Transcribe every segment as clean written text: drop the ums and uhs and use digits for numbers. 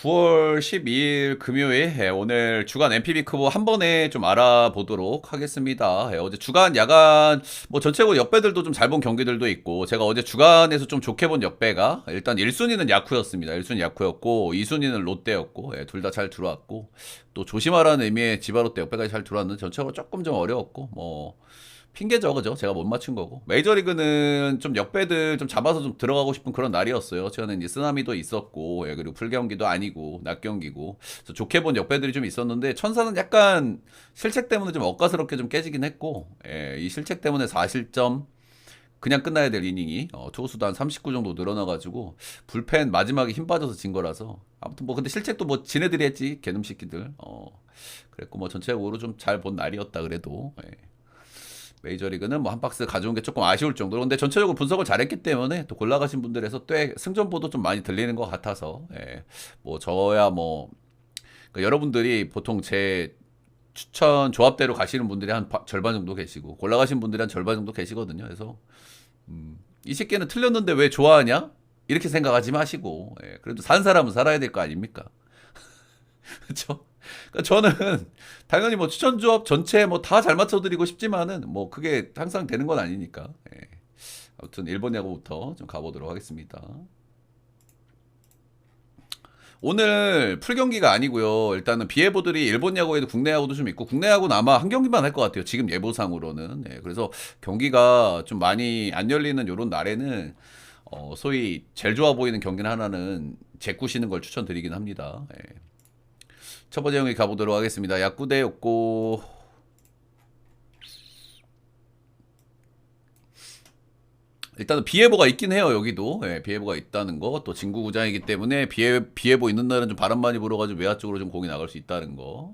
9월 12일 금요일 오늘 주간 MPB 크보 한 번에 좀 알아보도록 하겠습니다. 어제 주간 야간 뭐 전체적으로 역배들도 좀 잘 본 경기들도 있고 제가 어제 주간에서 좀 좋게 본 역배가 일단 1순위는 야쿠였습니다. 1순위 야쿠였고 2순위는 롯데였고 둘 다 잘 들어왔고 또 조심하라는 의미의 지바롯데 역배까지 잘 들어왔는데 전체적으로 조금 좀 어려웠고 뭐 핑계죠, 그죠? 제가 못 맞춘 거고. 메이저리그는 좀 역배들 좀 잡아서 좀 들어가고 싶은 그런 날이었어요. 저는 이제 쓰나미도 있었고, 그리고 풀경기도 아니고, 낮 경기고. 그래서 좋게 본 역배들이 좀 있었는데, 천사는 약간 실책 때문에 좀 엇가스럽게 좀 깨지긴 했고, 이 실책 때문에 4실점, 그냥 끝나야 될 이닝이, 투수도 한 39 정도 늘어나가지고, 불펜 마지막에 힘 빠져서 진 거라서. 아무튼 뭐, 근데 실책도 뭐, 지네들이 했지, 개놈 새끼들. 그랬고, 뭐, 전체적으로 좀 잘 본 날이었다, 그래도. 메이저리그는 뭐 한 박스 가져온 게 조금 아쉬울 정도로 근데 전체적으로 분석을 잘했기 때문에 또 골라가신 분들에서 꽤 승전보도 좀 많이 들리는 것 같아서 뭐 저야 뭐 그러니까 여러분들이 보통 제 추천 조합대로 가시는 분들이 한 절반 정도 계시고 골라가신 분들이 한 절반 정도 계시거든요. 그래서 이 새끼는 틀렸는데 왜 좋아하냐? 이렇게 생각하지 마시고 그래도 산 사람은 살아야 될 거 아닙니까? 그렇죠? 그러니까 저는 당연히 뭐 추천 조합 전체 뭐 다 잘 맞춰드리고 싶지만은 뭐 그게 항상 되는 건 아니니까. 아무튼 일본 야구부터 좀 가보도록 하겠습니다. 오늘 풀경기가 아니고요. 일단은 비예보들이 일본 야구에도 국내 야구도 좀 있고 국내 야구는 아마 한 경기만 할 것 같아요. 지금 예보상으로는. 그래서 경기가 좀 많이 안 열리는 요런 날에는 소위 제일 좋아 보이는 경기는 하나는 제꾸시는 걸 추천드리긴 합니다. 첫 번째 경기 가보도록 하겠습니다. 야구 대 욕구. 일단은 비예보가 있긴 해요. 여기도 비예보가 있다는 거. 또 진구구장이기 때문에 비예보 있는 날은 좀 바람 많이 불어가지고 외야 쪽으로 좀 공이 나갈 수 있다는 거.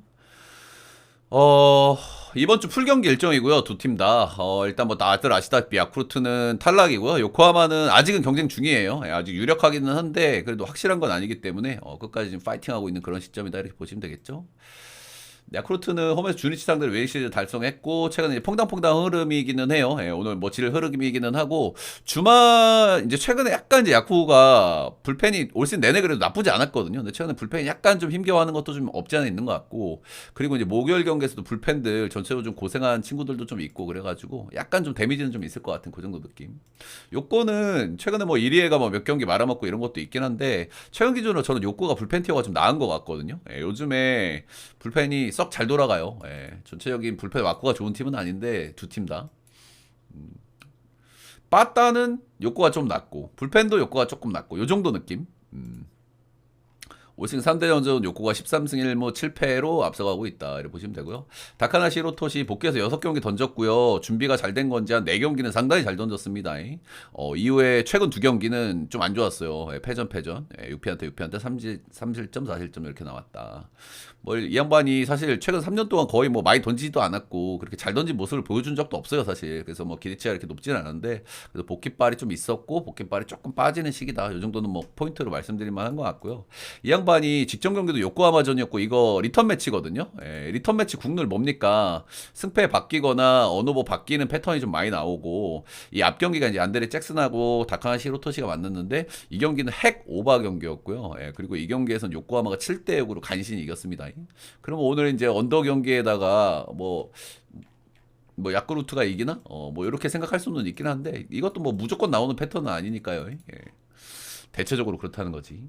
어, 이번 주 풀경기 일정이고요. 두 팀 다. 일단 뭐 다들 아시다시피 야쿠르트는 탈락이고요. 요코하마는 아직은 경쟁 중이에요. 아직 유력하기는 한데 그래도 확실한 건 아니기 때문에 끝까지 지금 파이팅하고 있는 그런 시점이다 이렇게 보시면 되겠죠. 야쿠르트는 홈에서 주니치 상대로 웨이 시리즈 달성했고 최근에 이제 퐁당퐁당 흐름이기는 해요. 오늘 뭐 질 흐름이기는 하고 주말 이제 최근에 약간 이제 야쿠가 불펜이 올 시즌 내내 그래도 나쁘지 않았거든요. 근데 최근에 불펜이 약간 좀 힘겨워하는 것도 좀 없지 않아 있는 것 같고 그리고 이제 목요일 경기에서도 불펜들 전체적으로 좀 고생한 친구들도 좀 있고 그래가지고 약간 좀 데미지는 좀 있을 것 같은 그 정도 느낌. 요거는 최근에 뭐 1위에가 뭐 몇 경기 말아먹고 이런 것도 있긴 한데 최근 기준으로 저는 요거가 불펜 티어가 좀 나은 것 같거든요. 요즘에 불펜이 썩 잘 돌아가요. 전체적인 불펜 와꾸가 좋은 팀은 아닌데 두 팀 다. 빠따는 욕구가 좀 낮고 불펜도 욕구가 조금 낮고 요 정도 느낌. 5승 3대전전 욕구가 13승 1무 7패로 앞서가고 있다. 이렇게 보시면 되고요. 다카나시 히로토시 복귀해서 6경기 던졌고요. 준비가 잘 된 건지 한 4경기는 상당히 잘 던졌습니다. 이후에 최근 2경기는 좀 안 좋았어요. 패전. 6피한테 3실점 4실점 이렇게 나왔다. 뭐 이 양반이 사실 최근 3년 동안 거의 뭐 많이 던지지도 않았고 그렇게 잘 던진 모습을 보여준 적도 없어요, 사실. 그래서 뭐 기대치가 이렇게 높지는 않은데 그래서 복귀발이 좀 있었고 복귀발이 조금 빠지는 시기다. 이 정도는 뭐 포인트로 말씀드릴 만한 것 같고요. 이 양반이 직전 경기도 요코하마전이었고 이거 리턴 매치거든요. 리턴 매치 국룰 뭡니까? 승패 바뀌거나 언오버 바뀌는 패턴이 좀 많이 나오고 이 앞 경기가 이제 안드레 잭슨하고 다카하시 히로토시가 만났는데 이 경기는 핵 오바 경기였고요. 그리고 이 경기에서는 요코하마가 7대 6으로 간신히 이겼습니다. 그럼 오늘 이제 언더 경기에다가 뭐 야쿠르트가 이기나? 뭐 이렇게 생각할 수는 있긴 한데 이것도 뭐 무조건 나오는 패턴은 아니니까요. 대체적으로 그렇다는 거지.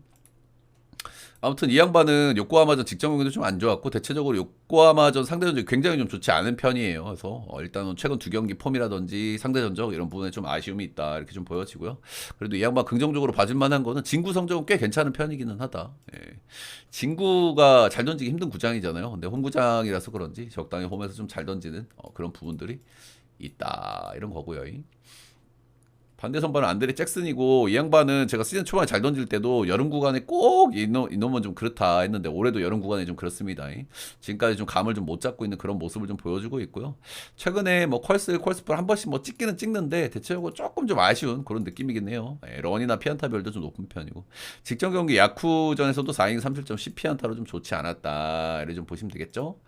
아무튼 이 양반은 요코하마전 직전 경기도 좀 안 좋았고 대체적으로 요코하마전 상대 전적이 굉장히 좀 좋지 않은 편이에요. 그래서 일단은 최근 2경기 폼이라든지 상대 전적 이런 부분에 좀 아쉬움이 있다 이렇게 좀 보여지고요. 그래도 이 양반 긍정적으로 봐줄 만한 거는 진구 성적은 꽤 괜찮은 편이기는 하다. 진구가 잘 던지기 힘든 구장이잖아요. 근데 홈구장이라서 그런지 적당히 홈에서 좀 잘 던지는 그런 부분들이 있다 이런 거고요. 반대 선발은 안드레 잭슨이고 이 양반은 제가 시즌 초반에 잘 던질 때도 여름 구간에 꼭 이놈은 좀 그렇다 했는데 올해도 여름 구간에 좀 그렇습니다. 지금까지 좀 감을 좀 못 잡고 있는 그런 모습을 좀 보여주고 있고요. 최근에 뭐 컬스볼 한 번씩 뭐 찍기는 찍는데 대체적으로 조금 좀 아쉬운 그런 느낌이긴 해요. 런이나 피안타 별도 좀 높은 편이고 직전 경기 야쿠전에서도 4이닝 3실점 10피안타로 좀 좋지 않았다 이렇게 좀 보시면 되겠죠.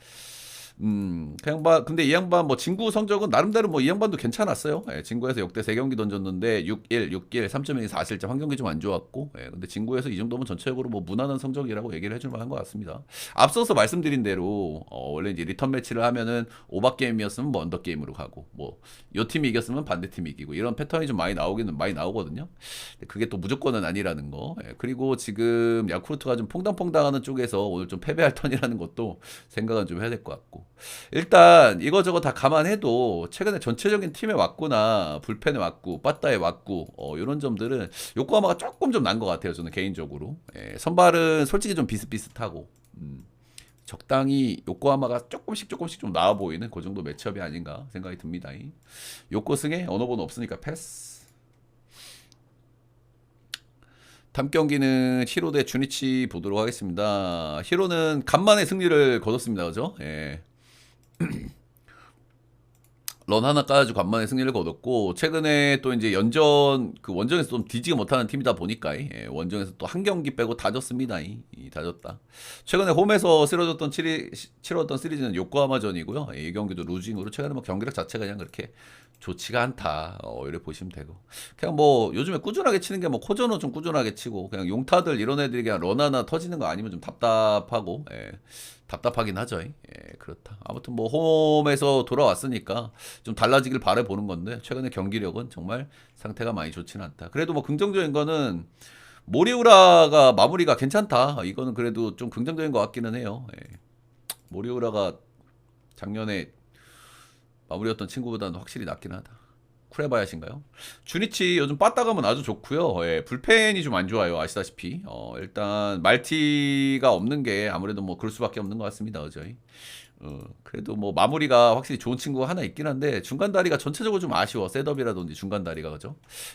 그냥 봐. 근데 이 양반 뭐 진구 성적은 나름대로 뭐 이 양반도 괜찮았어요. 예, 진구에서 역대 3경기 던졌는데 6-1, 6-1, 3.2, 4실점 한 경기 좀 안 좋았고. 예, 근데 진구에서 이 정도면 전체적으로 뭐 무난한 성적이라고 얘기를 해줄 만한 것 같습니다. 앞서서 말씀드린 대로 원래 이제 리턴 매치를 하면은 오버 게임이었으면 뭐 언더 게임으로 가고 뭐 요 팀이 이겼으면 반대 팀이 이기고 이런 패턴이 좀 많이 나오기는 많이 나오거든요. 그게 또 무조건은 아니라는 거. 예, 그리고 지금 야쿠르트가 좀 퐁당퐁당하는 쪽에서 오늘 좀 패배할 턴이라는 것도 생각은 좀 해야 될 것 같고. 일단 이거저거 다 감안해도 최근에 전체적인 팀에 왔구나 불펜에 왔고 빠따에 왔고 이런 점들은 요코하마가 조금 좀 난 것 같아요. 저는 개인적으로. 예, 선발은 솔직히 좀 비슷비슷하고 적당히 요코하마가 조금씩 좀 나아 보이는 그 정도 매치업이 아닌가 생각이 듭니다. 요코승에 언어번호 없으니까 패스. 다음 경기는 히로 대 주니치 보도록 하겠습니다. 히로는 간만에 승리를 거뒀습니다. 그죠? 예. 런 하나 까가지고 간만에 승리를 거뒀고 최근에 또 이제 연전 그 원정에서 좀 뒤지게 못하는 팀이다 보니까 원정에서 또 한 경기 빼고 다 졌습니다. 다 졌다. 최근에 홈에서 치러졌던 시리즈는 요코하마전이고요. 이 경기도 루징으로 최근에 뭐 경기력 자체가 그냥 그렇게 좋지가 않다. 이렇게 보시면 되고 그냥 뭐 요즘에 꾸준하게 치는 게 뭐 코저노 좀 꾸준하게 치고 그냥 용타들 이런 애들이 그냥 런 하나 터지는 거 아니면 좀 답답하고 답답하긴 하죠. 그렇다. 아무튼 뭐 홈에서 돌아왔으니까 좀 달라지길 바라보는 건데 최근에 경기력은 정말 상태가 많이 좋지는 않다. 그래도 뭐 긍정적인 거는 모리우라가 마무리가 괜찮다. 이거는 그래도 좀 긍정적인 것 같기는 해요. 모리우라가 작년에 마무리였던 친구보다는 확실히 낫긴 하다. 쿠레바야신가요? 주니치 요즘 빠따가면 아주 좋고요. 불펜이 좀 안 좋아요. 아시다시피. 일단 말티가 없는 게 아무래도 뭐 그럴 수밖에 없는 것 같습니다. 그죠? 그래도 뭐 마무리가 확실히 좋은 친구가 하나 있긴 한데 중간 다리가 전체적으로 좀 아쉬워. 셋업이라든지 중간 다리가 그죠?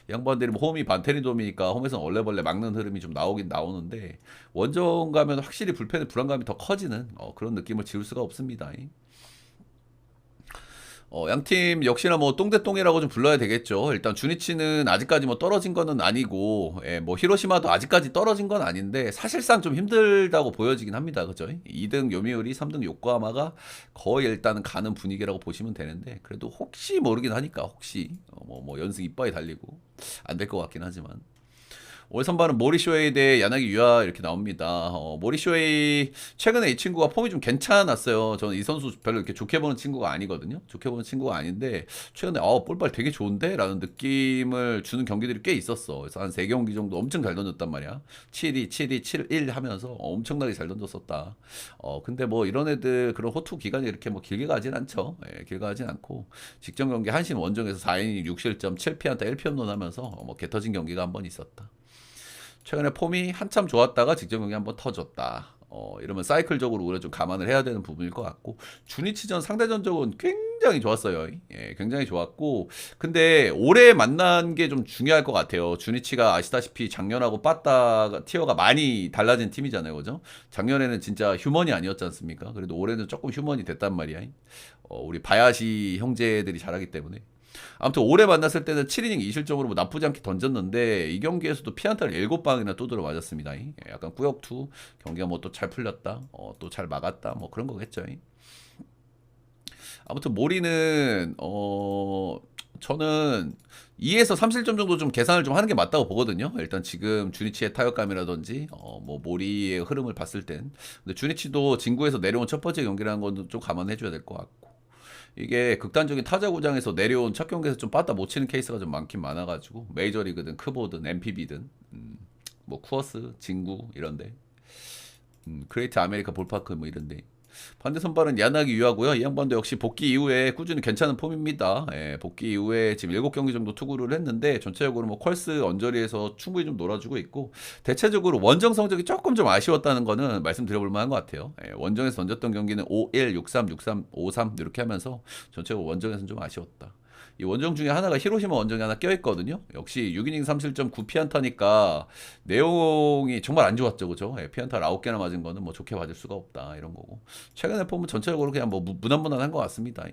이 양반들이 뭐 홈이 반테리돔이니까 홈에서는 얼레벌레 막는 흐름이 좀 나오긴 나오는데 원정 가면 확실히 불펜의 불안감이 더 커지는 그런 느낌을 지울 수가 없습니다. 양팀 역시나 뭐 똥대똥이라고 좀 불러야 되겠죠. 일단 주니치는 아직까지 뭐 떨어진 거는 아니고, 뭐 히로시마도 아직까지 떨어진 건 아닌데 사실상 좀 힘들다고 보여지긴 합니다. 그죠? 2등 요미우리, 3등 요코하마가 거의 일단은 가는 분위기라고 보시면 되는데 그래도 혹시 모르긴 하니까 혹시 뭐 연승 이빠이 달리고 안 될 것 같긴 하지만. 올 선발은 모리쇼에이 대 야나기 유아 이렇게 나옵니다. 모리쇼에이 최근에 이 친구가 폼이 좀 괜찮았어요. 저는 이 선수 별로 이렇게 좋게 보는 친구가 아니거든요. 좋게 보는 친구가 아닌데 최근에 볼발 되게 좋은데? 라는 느낌을 주는 경기들이 꽤 있었어. 그래서 한 3경기 정도 엄청 잘 던졌단 말이야. 7-2, 7-2, 7-1 하면서 엄청나게 잘 던졌었다. 근데 뭐 이런 애들 그런 호투 기간이 이렇게 뭐 길게 가진 않죠. 길게 가진 않고 직전 경기 한신 원정에서 4이닝 6실점 7피안타 1피홈런 하면서 뭐 개터진 경기가 한 번 있었다. 최근에 폼이 한참 좋았다가 직전 경기 한번 터졌다. 이러면 사이클적으로 우리가 좀 감안을 해야 되는 부분일 것 같고 주니치전 상대전적은 굉장히 좋았어요. 굉장히 좋았고 근데 올해 만난 게 좀 중요할 것 같아요. 주니치가 아시다시피 작년하고 빠따가 티어가 많이 달라진 팀이잖아요, 그죠? 작년에는 진짜 휴먼이 아니었지 않습니까? 그래도 올해는 조금 휴먼이 됐단 말이야. 우리 바야시 형제들이 잘하기 때문에. 아무튼 올해 만났을 때는 7이닝 2실점으로 뭐 나쁘지 않게 던졌는데 이 경기에서도 피안타를 7방이나 또 들어 맞았습니다. 약간 꾸역투 경기가 뭐 또 잘 풀렸다. 또 잘 막았다. 뭐 그런 거겠죠. 아무튼 모리는 저는 2에서 3실점 정도 좀 계산을 좀 하는 게 맞다고 보거든요. 일단 지금 주니치의 타격감이라든지 뭐 모리의 흐름을 봤을 땐 근데 주니치도 진구에서 내려온 첫 번째 경기라는 건 좀 감안해 줘야 될 것 같고 이게 극단적인 타자 구장에서 내려온 첫 경기에서 좀 빠따 못 치는 케이스가 좀 많긴 많아가지고 메이저리그든 크보든 MPB든 뭐 쿠어스, 진구 이런데 그레이트 아메리카 볼파크 뭐 이런데 반대 선발은 야나기 유하고요. 이 양반도 역시 복귀 이후에 꾸준히 괜찮은 폼입니다. 복귀 이후에 지금 7경기 정도 투구를 했는데 전체적으로 뭐 컬스 언저리에서 충분히 좀 놀아주고 있고 대체적으로 원정 성적이 조금 좀 아쉬웠다는 거는 말씀드려볼 만한 것 같아요. 원정에서 던졌던 경기는 5-1, 6-3, 6-3, 5-3 이렇게 하면서 전체적으로 원정에서는 좀 아쉬웠다. 이 원정 중에 하나가 히로시마 원정이 하나 껴있거든요. 역시 6이닝 3실점 9피안타니까 내용이 정말 안 좋았죠. 그죠? 피안타를 9개나 맞은 거는 뭐 좋게 봐줄 수가 없다. 이런 거고. 최근에 보면 전체적으로 그냥 뭐 무난무난한 것 같습니다.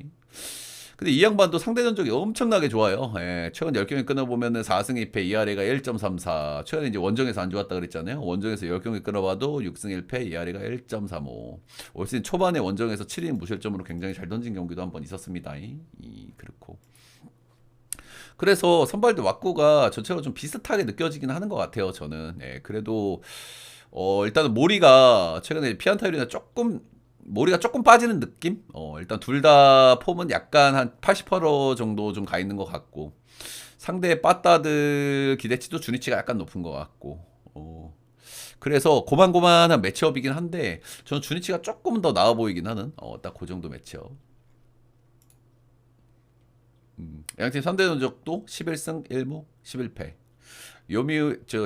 근데 이 양반도 상대 전적이 엄청나게 좋아요. 예, 최근 10경기 끊어보면은 4승 2패, ERA가 1.34. 최근에 이제 원정에서 안 좋았다 그랬잖아요. 원정에서 10경기 끊어봐도 6승 1패, ERA가 1.35. 올 시즌 초반에 원정에서 7인 무실점으로 굉장히 잘 던진 경기도 한번 있었습니다. 그렇고. 그래서 선발도 왁구가 전체적으로 좀 비슷하게 느껴지긴 하는 것 같아요. 저는. 예, 그래도 일단은 모리가 최근에 피안타율이나 조금 모리가 조금 빠지는 느낌? 일단 둘 다 폼은 약간 한 80% 정도 좀 가 있는 것 같고 상대 빠따들 기대치도 주니치가 약간 높은 것 같고 그래서 고만고만한 매치업이긴 한데 저는 주니치가 조금 더 나아 보이긴 하는 딱 그 정도 매치업. 양팀 3대 전적도 11승 1무 11패.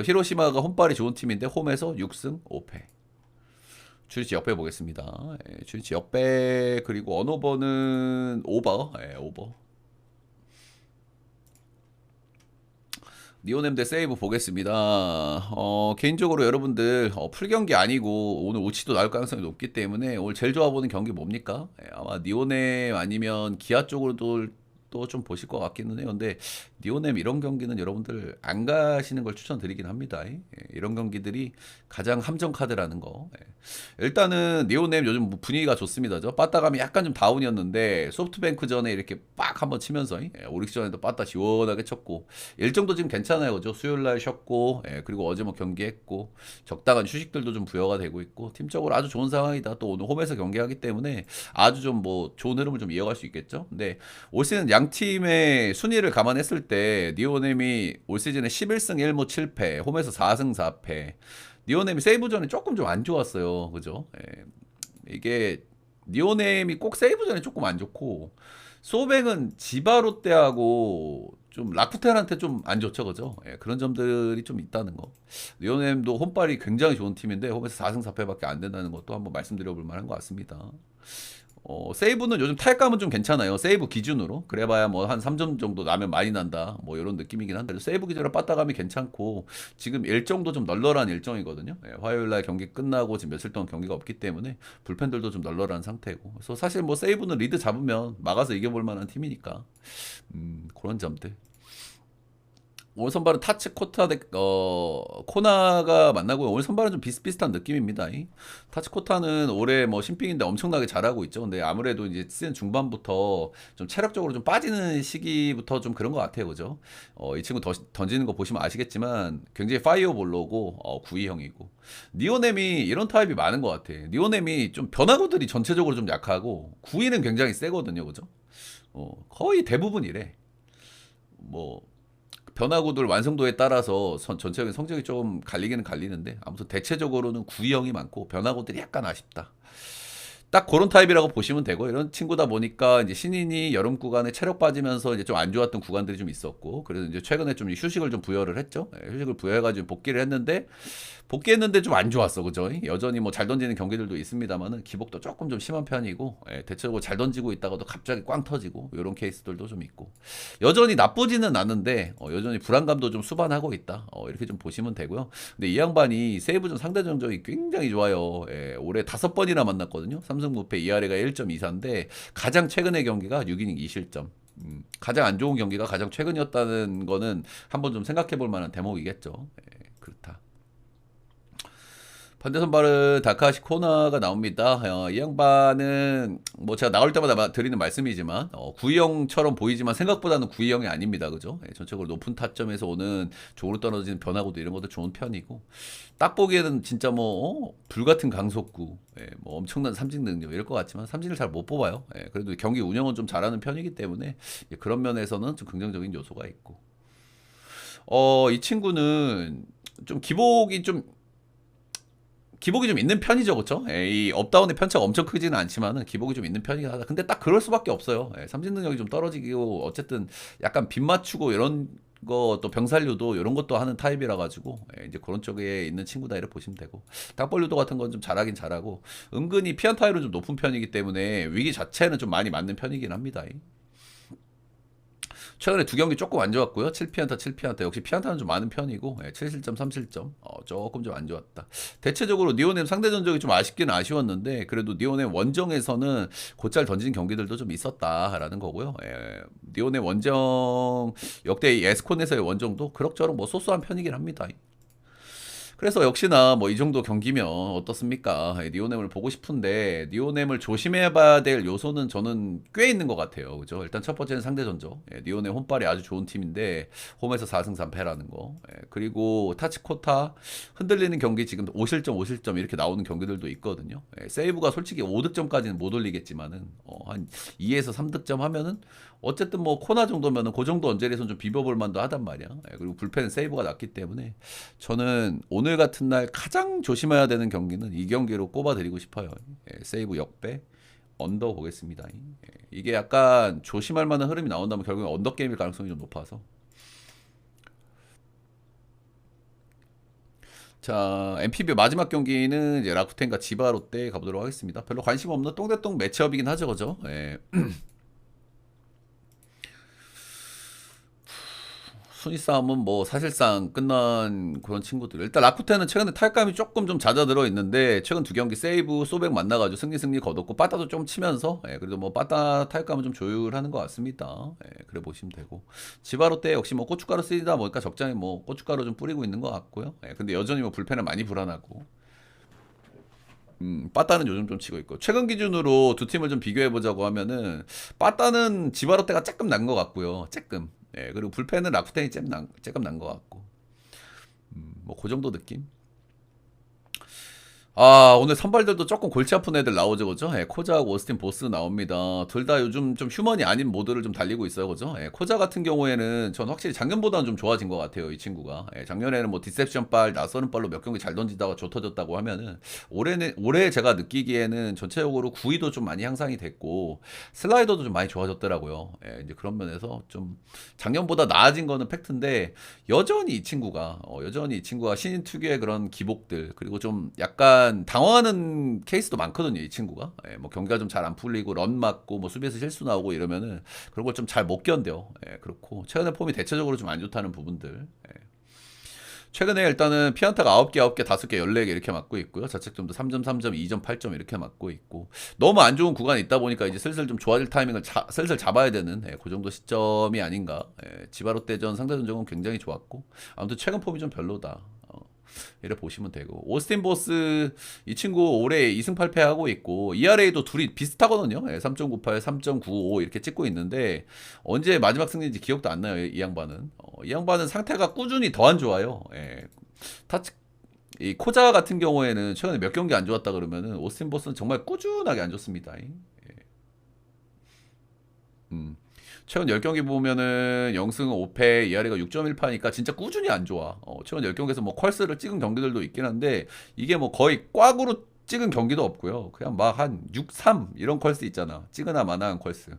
히로시마가 홈발이 좋은 팀인데 홈에서 6승 5패. 주리치 역배 보겠습니다. 예, 주리치 역배 그리고 언오버는 오버. 예, 오버. 니오넴 대 세이브 보겠습니다. 개인적으로 여러분들 풀경기 아니고 오늘 오치도 나올 가능성이 높기 때문에 오늘 제일 좋아 보는 경기 뭡니까? 예, 아마 니오넴 아니면 기아 쪽으로도 또 좀 보실 것 같기는 해요. 근데 니오넴 이런 경기는 여러분들 안 가시는 걸 추천드리긴 합니다. 예, 이런 경기들이 가장 함정 카드라는 거. 예. 일단은 니오넴 요즘 분위기가 좋습니다. 저 빠따감이 약간 좀 다운이었는데 소프트뱅크 전에 이렇게 빡 한번 치면서 오릭스 전에도 빠따 시원하게 쳤고 일정도 지금 괜찮아요. 그죠? 수요일 날 쉬었고 그리고 어제 뭐 경기했고 적당한 휴식들도 좀 부여가 되고 있고 팀적으로 아주 좋은 상황이다. 또 오늘 홈에서 경기하기 때문에 아주 좀 뭐 좋은 흐름을 좀 이어갈 수 있겠죠. 근데 올 시즌 양 팀의 순위를 감안했을 때 니오넴이 올 시즌에 11승 1무 7패, 홈에서 4승 4패. 니오넴이 세이브전에 조금 좀 안 좋았어요. 그죠? 예. 이게 니오넴이 꼭 세이브전에 조금 안 좋고 소백은 지바롯데하고 좀 라쿠텐한테 좀 안 좋죠. 그죠? 예, 그런 점들이 좀 있다는 거. 니오넴도 홈발이 굉장히 좋은 팀인데 홈에서 4승 4패밖에 안 된다는 것도 한번 말씀드려 볼 만한 것 같습니다. 세이브는 요즘 타격감은 좀 괜찮아요. 세이브 기준으로. 그래봐야 뭐 한 3점 정도 나면 많이 난다. 뭐 이런 느낌이긴 한데 세이브 기준으로 빠따감이 괜찮고 지금 일정도 좀 널널한 일정이거든요. 예, 화요일 날 경기 끝나고 지금 며칠 동안 경기가 없기 때문에 불펜들도 좀 널널한 상태고. 그래서 사실 뭐 세이브는 리드 잡으면 막아서 이겨볼 만한 팀이니까. 그런 점들. 오늘 선발은 타츠 코타 대 코나가 만나고요. 오늘 선발은 좀 비슷비슷한 느낌입니다. 타츠 코타는 올해 뭐 신빙인데 엄청나게 잘하고 있죠. 근데 아무래도 이제 시즌 중반부터 좀 체력적으로 좀 빠지는 시기부터 좀 그런 것 같아요, 그죠? 이 친구 던지는 거 보시면 아시겠지만 굉장히 파이어볼로고 구이형이고 니오넴이 이런 타입이 많은 것 같아. 니오넴이 좀 변화구들이 전체적으로 좀 약하고 구이는 굉장히 세거든요, 그죠? 거의 대부분 이래. 뭐 변화구들 완성도에 따라서 전체적인 성적이 좀 갈리기는 갈리는데 아무튼 대체적으로는 구형이 많고 변화구들이 약간 아쉽다. 딱 그런 타입이라고 보시면 되고 이런 친구다 보니까 이제 신인이 여름 구간에 체력 빠지면서 이제 좀 안 좋았던 구간들이 좀 있었고 그래서 이제 최근에 좀 휴식을 좀 부여를 했죠. 휴식을 부여해가지고 복귀를 했는데 복귀했는데 좀 안 좋았어, 그죠? 여전히 뭐 잘 던지는 경기들도 있습니다만은 기복도 조금 좀 심한 편이고 대체적으로 잘 던지고 있다가도 갑자기 꽝 터지고 이런 케이스들도 좀 있고 여전히 나쁘지는 않은데 여전히 불안감도 좀 수반하고 있다. 이렇게 좀 보시면 되고요. 근데 이 양반이 세이브전 상대 전적이 굉장히 좋아요. 올해 5번이나 만났거든요. 3승 무패 ERA가 1.24인데 가장 최근의 경기가 6이닝 2실점. 가장 안 좋은 경기가 가장 최근이었다는 거는 한번 좀 생각해 볼 만한 대목이겠죠. 그렇다. 반대 선발은 다카시 코나가 나옵니다. 이 양반은 뭐 제가 나올 때마다 드리는 말씀이지만 구이형처럼 보이지만 생각보다는 구이형이 아닙니다. 그죠? 전체적으로 높은 타점에서 오는 종으로 떨어지는 변화구도 이런 것도 좋은 편이고 딱 보기에는 진짜 뭐 불같은 강속구, 뭐 엄청난 삼진 능력 이럴 것 같지만 삼진을 잘 못 뽑아요. 그래도 경기 운영은 좀 잘하는 편이기 때문에 그런 면에서는 좀 긍정적인 요소가 있고 이 친구는 좀 기복이 좀 있는 편이죠, 그렇죠? 이 업다운의 편차가 엄청 크지는 않지만은 기복이 좀 있는 편이긴 하다. 근데 딱 그럴 수밖에 없어요. 삼진 능력이 좀 떨어지고 어쨌든 약간 빗 맞추고 이런 거 또 병살류도 이런 것도 하는 타입이라 가지고 이제 그런 쪽에 있는 친구다 이렇게 보시면 되고 닭벌류도 같은 건 좀 잘하긴 잘하고 은근히 피안타율은 좀 높은 편이기 때문에 위기 자체는 좀 많이 맞는 편이긴 합니다. 최근에 두 경기 조금 안 좋았고요. 7피안타, 7피안타. 역시 피안타는 좀 많은 편이고, 7실점, 3실점. 조금 좀 안 좋았다. 대체적으로 니오넴 상대 전적이 좀 아쉽긴 아쉬웠는데, 그래도 니오넴 원정에서는 곧잘 던진 경기들도 좀 있었다라는 거고요. 니오넴 원정, 역대 에스콘에서의 원정도 그럭저럭 뭐 소소한 편이긴 합니다. 그래서 역시나 뭐 이 정도 경기면 어떻습니까? 니오넴을 보고 싶은데 니오넴을 조심해봐야 될 요소는 저는 꽤 있는 것 같아요. 그죠? 일단 첫 번째는 상대 전적. 니오넴 홈발이 아주 좋은 팀인데 홈에서 4승 3패라는 거. 그리고 타치코타 흔들리는 경기 지금 5실점 5실점 이렇게 나오는 경기들도 있거든요. 세이브가 솔직히 5득점까지는 못 올리겠지만은 한 2에서 3득점 하면은 어쨌든 뭐 코나 정도면은 그 정도 언저리에서는 좀 비벼볼 만도 하단 말이야. 그리고 불펜은 세이브가 낮기 때문에 저는 오늘 같은 날 가장 조심해야 되는 경기는 이 경기로 꼽아드리고 싶어요. 세이브 역배 언더 보겠습니다. 이게 약간 조심할 만한 흐름이 나온다면 결국엔 언더 게임일 가능성이 좀 높아서. 자, MPB 마지막 경기는 이제 라쿠텐과 지바 롯데 가보도록 하겠습니다. 별로 관심 없는 똥대똥 매치업이긴 하죠, 그죠? 순위 싸움은 뭐 사실상 끝난 그런 친구들. 일단 라쿠텐은 최근에 탈감이 조금 좀 잦아들어 있는데 최근 두 경기 세이브 소백 만나가지고 승리 거뒀고 빠따도 좀 치면서 그래도 뭐 빠따 탈감은 좀 조율하는 것 같습니다. 그래 보시면 되고 지바로 때 역시 뭐 고춧가루 쓰이다 보니까 적당히 뭐 고춧가루 좀 뿌리고 있는 것 같고요. 근데 여전히 뭐 불펜은 많이 불안하고. 빠따는 요즘 좀 치고 있고 최근 기준으로 두 팀을 좀 비교해 보자고 하면은 빠따는 지바로떼가 조금 난 것 같고요. 조금. 그리고 불펜은 라쿠텐이 조금 난 것 같고. 뭐 그 정도 느낌. 오늘 선발들도 조금 골치 아픈 애들 나오죠, 그죠? 코자하고 오스틴 보스 나옵니다. 둘 다 요즘 좀 휴먼이 아닌 모드를 좀 달리고 있어요, 그죠? 코자 같은 경우에는 전 확실히 작년보다는 좀 좋아진 것 같아요, 이 친구가. 작년에는 뭐 디셉션 발, 낯서는 발로 몇 경기 잘 던지다가 조 터졌다고 하면은, 올해 제가 느끼기에는 전체적으로 구위도 좀 많이 향상이 됐고, 슬라이더도 좀 많이 좋아졌더라고요. 이제 그런 면에서 좀 작년보다 나아진 거는 팩트인데, 여전히 이 친구가 신인 특유의 그런 기복들, 그리고 좀 약간 당황하는 케이스도 많거든요, 이 친구가. 뭐 경기가 좀 잘 안 풀리고 런 맞고 뭐 수비에서 실수 나오고 이러면은 그런 걸 좀 잘 못 견뎌. 그렇고 최근에 폼이 대체적으로 좀 안 좋다는 부분들. 최근에 일단은 피안타가 9개, 9개, 5개, 14개 이렇게 맞고 있고요. 자책점도 3점, 3점, 2점, 8점 이렇게 맞고 있고. 너무 안 좋은 구간이 있다 보니까 이제 슬슬 좀 좋아질 타이밍을 슬슬 잡아야 되는 그 정도 시점이 아닌가. 지바롯데전 상대 전적은 굉장히 좋았고. 아무튼 최근 폼이 좀 별로다. 이래 보시면 되고 오스틴 보스 이 친구 올해 2승 8패 하고 있고 ERA도 둘이 비슷하거든요. 3.98, 3.95 이렇게 찍고 있는데 언제 마지막 승리인지 기억도 안 나요. 이 양반은 이 양반은 상태가 꾸준히 더 안 좋아요. 타치 이 코자 같은 경우에는 최근에 몇 경기 안 좋았다 그러면은 오스틴 보스는 정말 꾸준하게 안 좋습니다. 최근 10경기 보면은 0승 5패, ERA가 6.18니까 진짜 꾸준히 안 좋아. 최근 10경기에서 뭐 컬스를 찍은 경기들도 있긴 한데 이게 뭐 거의 꽉으로 찍은 경기도 없고요. 그냥 막 한 6-3 이런 컬스 있잖아. 찍으나 마나한 컬스.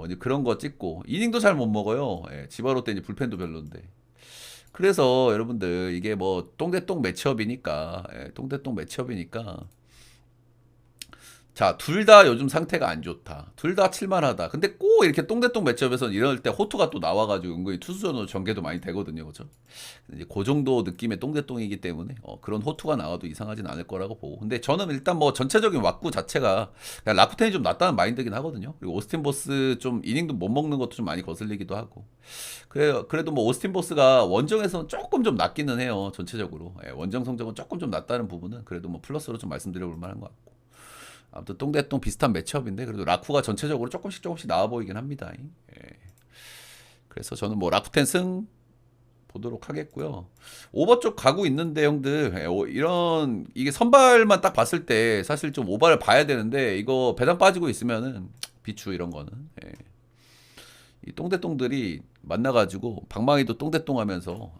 이제 그런 거 찍고 이닝도 잘 못 먹어요. 지바로 때 이제 불펜도 별론데. 그래서 여러분들 이게 뭐 똥대똥 매치업이니까 똥대똥 매치업이니까 자, 둘 다 요즘 상태가 안 좋다. 둘 다 칠만하다. 근데 꼭 이렇게 똥대똥 매치업에서는 이럴 때 호투가 또 나와가지고 은근히 투수전으로 전개도 많이 되거든요. 그죠? 근데 이제 그 정도 느낌의 똥대똥이기 때문에 그런 호투가 나와도 이상하진 않을 거라고 보고. 근데 저는 일단 뭐 전체적인 왁구 자체가 그냥 라쿠텐이 좀 낫다는 마인드긴 하거든요. 그리고 오스틴 보스 좀 이닝도 못 먹는 것도 좀 많이 거슬리기도 하고. 그래도 뭐 오스틴 보스가 원정에서는 조금 좀 낫기는 해요. 전체적으로. 원정 성적은 조금 좀 낫다는 부분은 그래도 뭐 플러스로 좀 말씀드려 볼 만한 것 같고. 아무튼 똥대똥 비슷한 매치업인데 그래도 라쿠가 전체적으로 조금씩 나아 보이긴 합니다. 그래서 저는 뭐 라쿠텐 승 보도록 하겠고요. 오버 쪽 가고 있는데 형들 이런 이게 선발만 딱 봤을 때 사실 좀 오버를 봐야 되는데 이거 배당 빠지고 있으면은 비추 이런 거는 이 똥대똥들이 만나가지고 방망이도 똥대똥 하면서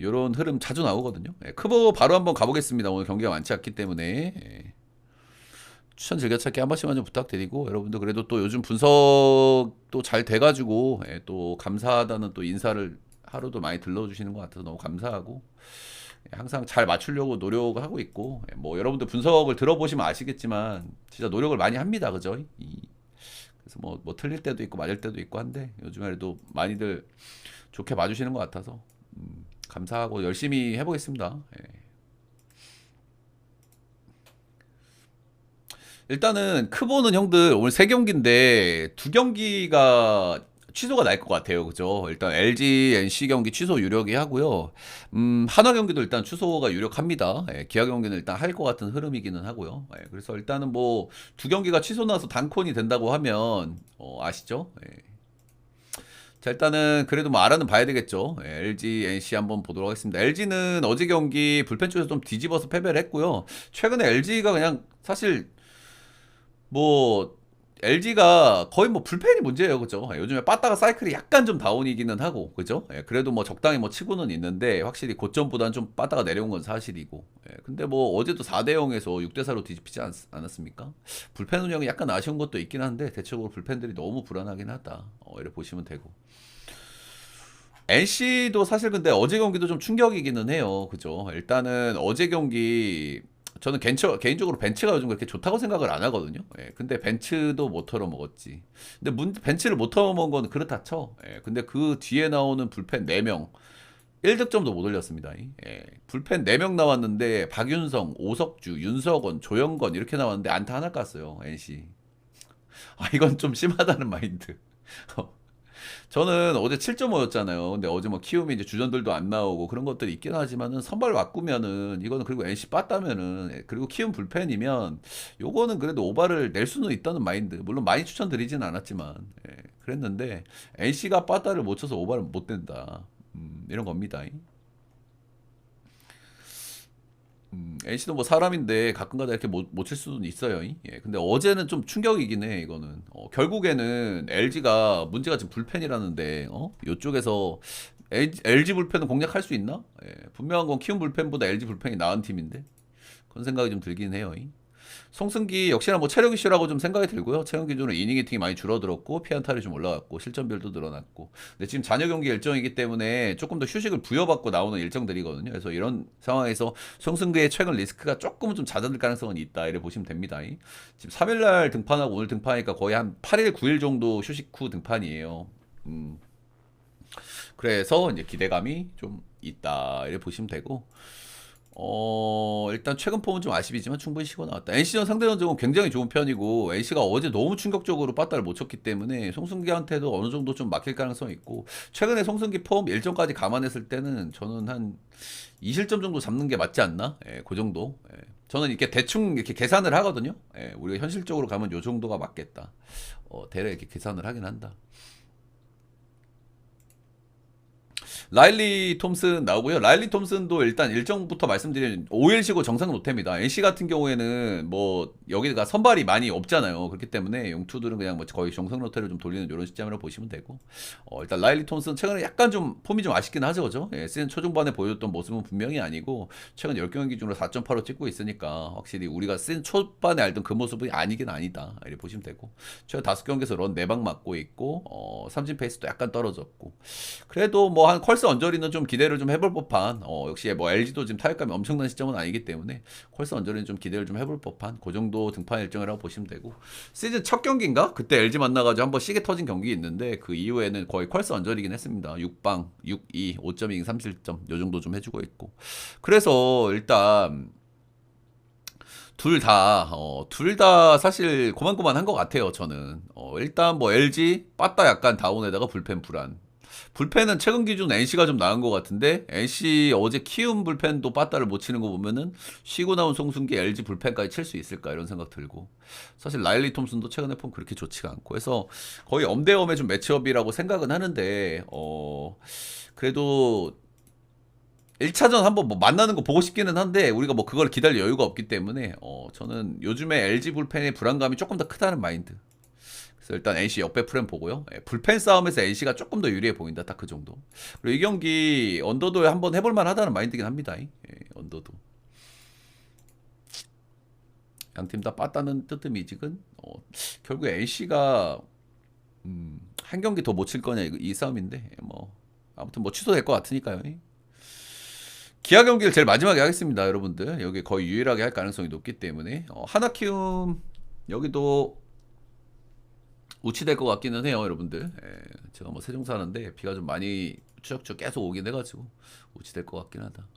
요런 흐름 자주 나오거든요. 크보 바로 한번 가보겠습니다. 오늘 경기가 많지 않기 때문에 추천 즐겨찾기 한 번씩만 좀 부탁드리고 여러분들 그래도 또 요즘 분석도 잘 돼가지고 또 감사하다는 또 인사를 하루도 많이 들러주시는 것 같아서 너무 감사하고 항상 잘 맞추려고 노력을 하고 있고 뭐 여러분들 분석을 들어보시면 아시겠지만 진짜 노력을 많이 합니다. 그죠? 그래서 뭐 틀릴 때도 있고 맞을 때도 있고 한데 요즘에 그래도 많이들 좋게 봐주시는 것 같아서 감사하고 열심히 해보겠습니다. 예. 일단은 크보는 형들 오늘 세 경기인데 두 경기가 취소가 날 것 같아요. 그죠? 일단 LG, NC 경기 취소 유력이 하고요. 한화 경기도 일단 취소가 유력합니다. 예, 기아 경기는 일단 할 것 같은 흐름이기는 하고요. 예, 그래서 일단은 뭐 두 경기가 취소 나서 단콘이 된다고 하면 아시죠? 예. 자, 일단은 그래도 뭐 알아는 봐야 되겠죠. 예, LG, NC 한번 보도록 하겠습니다. LG는 어제 경기 불펜 쪽에서 좀 뒤집어서 패배를 했고요. 최근에 LG가 그냥 사실 뭐 LG가 거의 뭐 불펜이 문제예요, 그죠? 예, 요즘에 빠따가 사이클이 약간 좀 다운이기는 하고, 그죠? 예, 그래도 뭐 적당히 뭐 치고는 있는데 확실히 고점보다는 좀 빠따가 내려온 건 사실이고. 예, 근데 뭐 어제도 4대 0에서 6대 4로 뒤집히지 않았습니까? 불펜 운영이 약간 아쉬운 것도 있긴 한데 대체적으로 불펜들이 너무 불안하긴 하다. 이렇게 보시면 되고. NC도 사실 근데 어제 경기도 좀 충격이기는 해요. 그죠? 일단은 어제 경기 저는 개인적으로 벤츠가 요즘 그렇게 좋다고 생각을 안 하거든요. 예, 근데 벤츠도 못 털어먹었지. 근데 벤츠를 못 털어먹은 건 그렇다 쳐. 예, 근데 그 뒤에 나오는 불펜 4명 1득점도 못 올렸습니다. 예, 불펜 4명 나왔는데 박윤성, 오석주, 윤석원, 조영건 이렇게 나왔는데 안타 하나 깠어요. NC. 아, 이건 좀 심하다는 마인드. 저는 어제 7.5였잖아요. 근데 어제 뭐 키움이 이제 주전들도 안 나오고 그런 것들이 있긴 하지만은 선발 바꾸면은 이거는 그리고 NC 빠따면은 그리고 키움 불펜이면 요거는 그래도 오바를 낼 수는 있다는 마인드. 물론 많이 추천드리진 않았지만 그랬는데 NC가 빠따를 못 쳐서 오바를 못 낸다. 이런 겁니다. NC도 뭐 사람인데 가끔가다 이렇게 못 칠 수는 있어요. 예. 근데 어제는 좀 충격이긴 해, 이거는. 결국에는 LG가 문제가 지금 불펜이라는데, 요쪽에서 LG 불펜은 공략할 수 있나? 예. 분명한 건 키움 불펜보다 LG 불펜이 나은 팀인데. 그런 생각이 좀 들긴 해요. 송승기 역시나 뭐 체력 이슈라고 좀 생각이 들고요. 체력 기준으로 이닝 히팅이 많이 줄어들었고 피안타율이 좀 올라갔고 실점별도 늘어났고. 근데 지금 잔여 경기 일정이기 때문에 조금 더 휴식을 부여받고 나오는 일정들이거든요. 그래서 이런 상황에서 송승기의 최근 리스크가 조금은 좀 잦아들 가능성은 있다. 이렇게 보시면 됩니다. 지금 3일날 등판하고 오늘 등판하니까 거의 한 8일, 9일 정도 휴식 후 등판이에요. 그래서 이제 기대감이 좀 있다. 이렇게 보시면 되고. 일단 최근 폼은 좀 아쉽지만 충분히 쉬고 나왔다. NC전 상대 전적은 굉장히 좋은 편이고 NC가 어제 너무 충격적으로 빠따를 못 쳤기 때문에 송승기한테도 어느 정도 좀 막힐 가능성이 있고 최근에 송승기 폼 일정까지 감안했을 때는 저는 한 2실점 정도 잡는 게 맞지 않나? 예, 그 정도. 예. 저는 이렇게 대충 이렇게 계산을 하거든요. 예, 우리가 현실적으로 가면 요 정도가 맞겠다. 대략 이렇게 계산을 하긴 한다. 라일리 톰슨 나오고요. 라일리 톰슨도 일단 일정부터 말씀드린 5일 쉬고 정상 노태입니다. NC 같은 경우에는 뭐 여기가 선발이 많이 없잖아요. 그렇기 때문에 용투들은 그냥 뭐 거의 정상 노태를 좀 돌리는 이런 시점이라고 보시면 되고 일단 라일리 톰슨 최근에 약간 좀 폼이 좀 아쉽긴 하죠. 그죠? 예, 시즌 초중반에 보여줬던 모습은 분명히 아니고 최근 10경기 기준으로 4.85 찍고 있으니까 확실히 우리가 시즌 초반에 알던 그 모습이 아니긴 아니다. 이렇게 보시면 되고 최근 5경기에서 런 4방 맞고 있고 삼진 페이스도 약간 떨어졌고 그래도 뭐 한 퀄스 언저리는 좀 기대를 좀 해볼 법한 역시 뭐 LG도 지금 타격감이 엄청난 시점은 아니기 때문에 퀄스 언저리는 좀 기대를 좀 해볼 법한 그 정도 등판 일정이라고 보시면 되고 시즌 첫 경기인가? 그때 LG 만나가지고 한번 시계 터진 경기 있는데 그 이후에는 거의 퀄스 언저리긴 했습니다. 6방, 6-2, 5.2, 3실점 요 정도 좀 해주고 있고 그래서 일단 둘 다 사실 고만고만한 것 같아요, 저는. 일단 뭐 LG, 빠따 약간 다운에다가 불펜 불안. 불펜은 최근 기준 NC가 좀 나은 것 같은데, NC 어제 키움 불펜도 빠따를 못 치는 거 보면은, 쉬고 나온 송승기 LG 불펜까지 칠 수 있을까, 이런 생각 들고. 사실 라일리 톰슨도 최근에 폼 그렇게 좋지가 않고. 그래서 거의 엄대엄의 좀 매치업이라고 생각은 하는데, 그래도 1차전 한번 뭐 만나는 거 보고 싶기는 한데 우리가 뭐 그걸 기다릴 여유가 없기 때문에 저는 요즘에 LG 불펜의 불안감이 조금 더 크다는 마인드. 그래서 일단 NC 역배 프레임 보고요. 불펜 싸움에서 NC가 조금 더 유리해 보인다. 딱 그 정도. 그리고 이 경기 언더도에 한번 해볼 만하다는 마인드긴 합니다. 언더도. 양 팀 다 빠따는 뜨뜻미직은 결국에 NC가 한 경기 더 못 칠 거냐 이 싸움인데 뭐 아무튼 뭐 취소될 것 같으니까요. 기아 경기를 제일 마지막에 하겠습니다, 여러분들. 여기 거의 유일하게 할 가능성이 높기 때문에 하나 키움 여기도 우치될 것 같기는 해요, 여러분들. 예, 제가 뭐 세종 사는데 비가 좀 많이 추적추적 계속 오긴 해가지고 우치될 것 같긴 하다.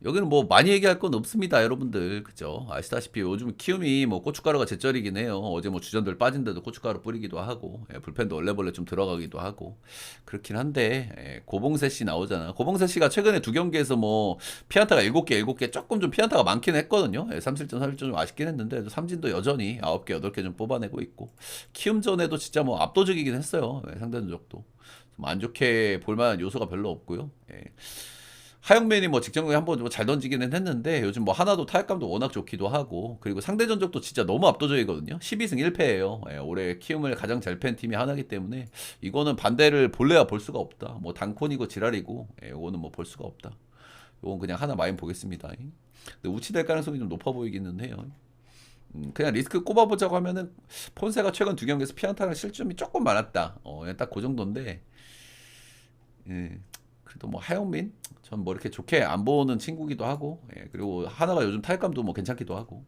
여기는 뭐 많이 얘기할 건 없습니다, 여러분들. 그죠? 아시다시피 요즘 키움이 뭐 고춧가루가 제철이긴 해요. 어제 뭐 주전들 빠진데도 고춧가루 뿌리기도 하고, 예, 불펜도 얼레벌레 좀 들어가기도 하고, 그렇긴 한데, 예, 고봉세 씨 나오잖아. 고봉세 씨가 최근에 두 경기에서 뭐, 피안타가 7개, 7개, 조금 좀 피안타가 많긴 했거든요. 예, 3실점, 3실점 좀 아쉽긴 했는데, 삼진도 여전히 9개, 8개 좀 뽑아내고 있고, 키움전에도 진짜 뭐 압도적이긴 했어요. 예, 상대전적도. 좀 안 좋게 볼만한 요소가 별로 없고요. 예. 하영민이 뭐 직전 경기 한번 뭐 잘 던지기는 했는데 요즘 뭐 하나도 타격감도 워낙 좋기도 하고 그리고 상대 전적도 진짜 너무 압도적이거든요. 12승 1패예요. 예, 올해 키움을 가장 잘 팬 팀이 하나기 때문에 이거는 반대를 볼래야 볼 수가 없다. 뭐 단콘이고 지랄이고 예, 이거는 뭐 볼 수가 없다. 이건 그냥 하나 마인 보겠습니다. 근데 우치될 가능성이 좀 높아 보이기는 해요. 그냥 리스크 꼽아보자고 하면은 폰세가 최근 두 경기에서 피안타랑 실점이 조금 많았다. 딱 그 정도인데 예, 그래도 뭐 하영민 전 뭐 이렇게 좋게 안 보는 친구기도 하고 예, 그리고 하나가 요즘 타격감도 뭐 괜찮기도 하고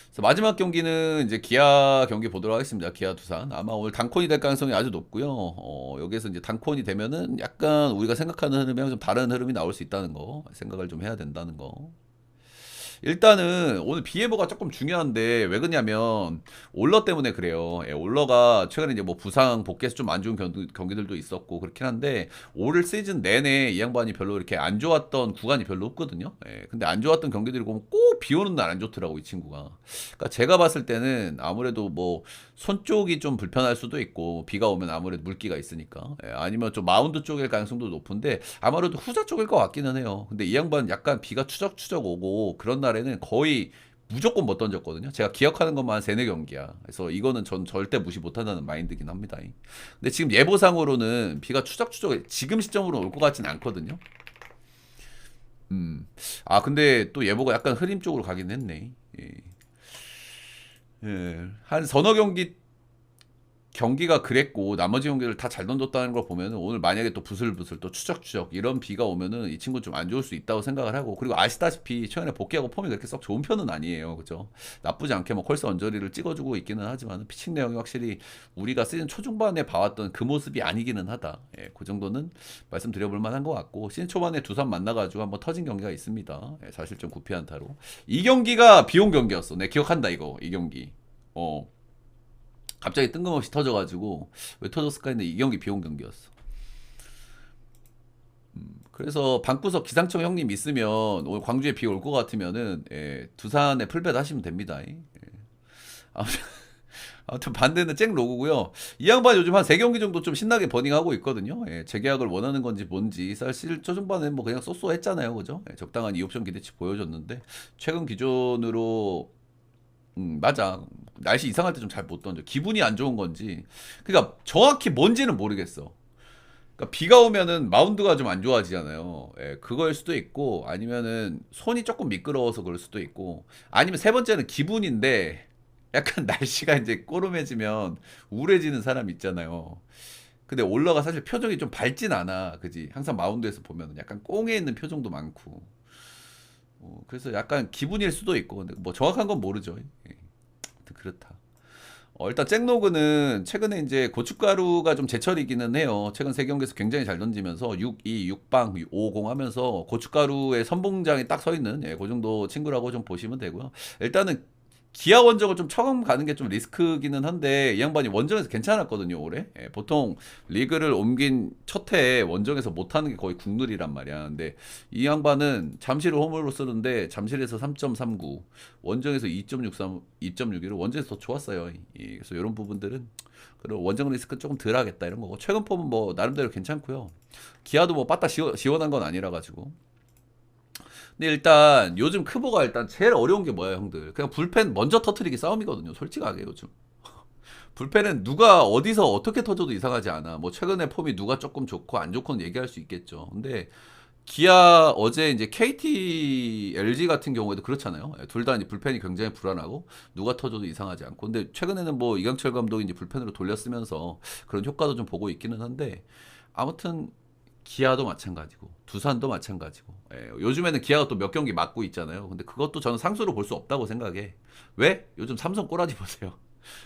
그래서 마지막 경기는 이제 기아 경기 보도록 하겠습니다. 기아 두산 아마 오늘 단콘이 될 가능성이 아주 높고요. 여기에서 이제 단콘이 되면은 약간 우리가 생각하는 흐름이랑 좀 다른 흐름이 나올 수 있다는 거 생각을 좀 해야 된다는 거. 일단은 오늘 비예보가 조금 중요한데 왜 그러냐면 올러 때문에 그래요. 예, 올러가 최근에 이제 뭐 부상 복귀해서 좀 안 좋은 경기들도 있었고 그렇긴 한데 올 시즌 내내 이 양반이 별로 이렇게 안 좋았던 구간이 별로 없거든요. 예, 근데 안 좋았던 경기들이 보면 꼭 비 오는 날 안 좋더라고 이 친구가. 그러니까 제가 봤을 때는 아무래도 뭐 손 쪽이 좀 불편할 수도 있고 비가 오면 아무래도 물기가 있으니까 예, 아니면 좀 마운드 쪽일 가능성도 높은데 아무래도 후자 쪽일 것 같기는 해요. 근데 이 양반 약간 비가 추적추적 오고 그런 날에는 거의 무조건 못 던졌거든요. 제가 기억하는 것만 한 3, 4경기야. 그래서 이거는 전 절대 무시 못한다는 마인드긴 합니다. 근데 지금 예보상으로는 비가 추적추적 지금 시점으로 올 것 같지는 않거든요. 근데 또 예보가 약간 흐림 쪽으로 가긴 했네. 예. 예. 한 서너 경기가 그랬고 나머지 경기를 다 잘 던졌다는 걸 보면 오늘 만약에 또 부슬부슬 또 추적추적 이런 비가 오면은 이 친구 좀 안 좋을 수 있다고 생각을 하고 그리고 아시다시피 최근에 복귀하고 폼이 그렇게 썩 좋은 편은 아니에요. 그죠? 나쁘지 않게 뭐 컬스 언저리를 찍어주고 있기는 하지만 피칭 내용이 확실히 우리가 시즌 초중반에 봐왔던 그 모습이 아니기는 하다. 예, 그 정도는 말씀드려볼 만한 것 같고 시즌 초반에 두산 만나가지고 한번 터진 경기가 있습니다. 예, 사실좀 구피안타로 이 경기가 비온 경기였어. 내 기억한다 이거 이 경기. 갑자기 뜬금없이 터져가지고 왜 터졌을까 했는데 이 경기 비온 경기였어. 그래서 방구석 기상청 형님 있으면 오늘 광주에 비 올 것 같으면은 예, 두산에 풀벳 하시면 됩니다. 예. 아무튼, 아무튼 반대는 잭 로그고요. 이 양반 요즘 한 3경기 정도 좀 신나게 버닝하고 있거든요. 예, 재계약을 원하는 건지 뭔지 사실 초중반에 뭐 그냥 쏘쏘했잖아요. 그죠? 예, 적당한 이옵션 기대치 보여줬는데 최근 기준으로 맞아. 날씨 이상할 때 좀 잘 못 던져. 기분이 안 좋은 건지. 그러니까 정확히 뭔지는 모르겠어. 그러니까 비가 오면은 마운드가 좀 안 좋아지잖아요. 예, 그거일 수도 있고 아니면은 손이 조금 미끄러워서 그럴 수도 있고 아니면 세 번째는 기분인데 약간 날씨가 이제 꼬름해지면 우울해지는 사람 있잖아요. 근데 올라가 사실 표정이 좀 밝진 않아. 그지? 항상 마운드에서 보면 약간 꽁에 있는 표정도 많고. 그래서 약간 기분일 수도 있고 근데 뭐 정확한 건 모르죠. 예. 그렇다. 일단 잭로그는 최근에 이제 고춧가루가 좀 제철이기는 해요. 최근 3경기에서 굉장히 잘 던지면서 6-2, 6방, 5-0 하면서 고춧가루의 선봉장에 딱 서 있는 예, 그 정도 친구라고 좀 보시면 되고요. 일단은 기아 원정을 좀 처음 가는 게 좀 리스크기는 한데 이 양반이 원정에서 괜찮았거든요 올해. 예, 보통 리그를 옮긴 첫 해에 원정에서 못하는 게 거의 국룰이란 말이야. 근데 이 양반은 잠실을 홈으로 쓰는데 잠실에서 3.39, 원정에서 2.63, 2.61로 원정에서 더 좋았어요. 예, 그래서 이런 부분들은 그리고 원정 리스크 조금 덜 하겠다 이런 거고 최근 폼은 뭐 나름대로 괜찮고요. 기아도 뭐 빠따 시원한 건 아니라 가지고. 근데 일단 요즘 크보가 일단 제일 어려운 게 뭐야 형들 그냥 불펜 먼저 터트리기 싸움이거든요 솔직하게 요즘 불펜은 누가 어디서 어떻게 터져도 이상하지 않아 뭐 최근에 폼이 누가 조금 좋고 안 좋고는 얘기할 수 있겠죠 근데 기아 어제 이제 KT LG 같은 경우에도 그렇잖아요 둘 다 이제 불펜이 굉장히 불안하고 누가 터져도 이상하지 않고 근데 최근에는 뭐 이강철 감독이 이제 불펜으로 돌렸으면서 그런 효과도 좀 보고 있기는 한데 아무튼 기아도 마찬가지고 두산도 마찬가지고 예, 요즘에는 기아가 또 몇 경기 맞고 있잖아요 근데 그것도 저는 상수로 볼 수 없다고 생각해 왜? 요즘 삼성 꼬라지 보세요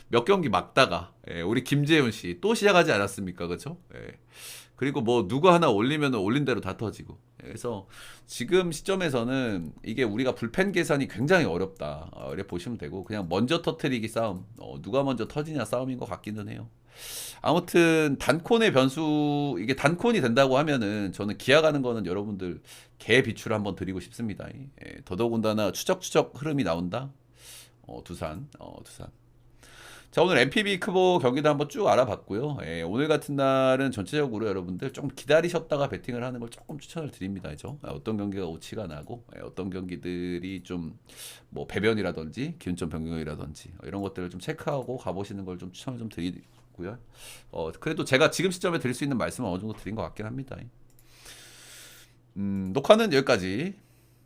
몇 경기 막다가 우리 김재훈 씨 또 시작하지 않았습니까? 그렇죠? 그리고 뭐 누구 하나 올리면 올린 대로 다 터지고. 그래서 지금 시점에서는 이게 우리가 불펜 계산이 굉장히 어렵다. 이렇게 보시면 되고 그냥 먼저 터트리기 싸움. 누가 먼저 터지냐 싸움인 것 같기는 해요. 아무튼 단콘의 변수 이게 단콘이 된다고 하면은 저는 기아 가는 거는 여러분들 개 비추를 한번 드리고 싶습니다. 더더군다나 추적 흐름이 나온다. 두산. 자, 오늘 MPB 크보 경기도 한번 쭉 알아봤고요. 오늘 같은 날은 전체적으로 여러분들 좀 기다리셨다가 베팅을 하는 걸 조금 추천을 드립니다. 그죠? 어떤 경기가 오치가 나고, 어떤 경기들이 좀 뭐 배변이라든지 기운점 변경이라든지 이런 것들을 좀 체크하고 가보시는 걸 좀 추천을 좀 드리고요. 그래도 제가 지금 시점에 드릴 수 있는 말씀은 어느 정도 드린 것 같긴 합니다. 녹화는 여기까지.